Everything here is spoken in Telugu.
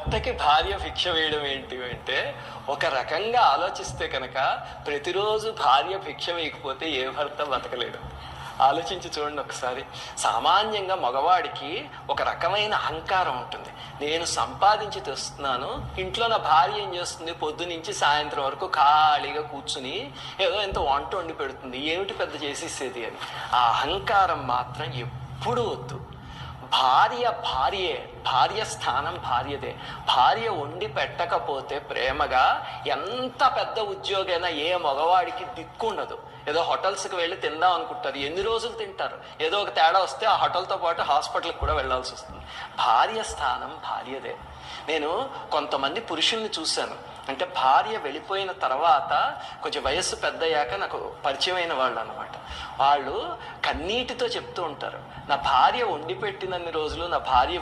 భర్తకి భార్య భిక్ష వేయడం ఏంటి అంటే, ఒక రకంగా ఆలోచిస్తే కనుక ప్రతిరోజు భార్య భిక్ష వేయకపోతే ఏ భర్త బతకలేడు. ఆలోచించి చూడండి ఒకసారి. సామాన్యంగా మగవాడికి ఒక రకమైన అహంకారం ఉంటుంది. నేను సంపాదించి తెస్తున్నాను, ఇంట్లో నా భార్య ఏం చేస్తుంది, పొద్దు నుంచి సాయంత్రం వరకు ఖాళీగా కూర్చుని ఏదో ఎంత వంట వండి పెడుతుంది, ఏమిటి పెద్ద చేసేసేది అని. ఆ అహంకారం మాత్రం ఎప్పుడూ వద్దు. భార్య స్థానం భార్యదే. భార్య వండి పెట్టకపోతే ప్రేమగా ఎంత పెద్ద ఉద్యోగైనా ఏ మగవాడికి దిక్కుండదు. ఏదో హోటల్స్కి వెళ్ళి తిందాం అనుకుంటారు, ఎన్ని రోజులు తింటారు? ఏదో ఒక తేడా వస్తే ఆ హోటల్తో పాటు హాస్పిటల్కి కూడా వెళ్ళాల్సి వస్తుంది. భార్య స్థానం భార్యదే. నేను కొంతమంది పురుషుల్ని చూశాను, అంటే భార్య వెళ్ళిపోయిన తర్వాత కొంచెం వయస్సు పెద్దయ్యాక నాకు పరిచయమైన వాళ్ళు అనమాట. వాళ్ళు కన్నీటితో చెప్తూ ఉంటారు, నా భార్య వండి పెట్టినన్ని రోజులు నా భార్య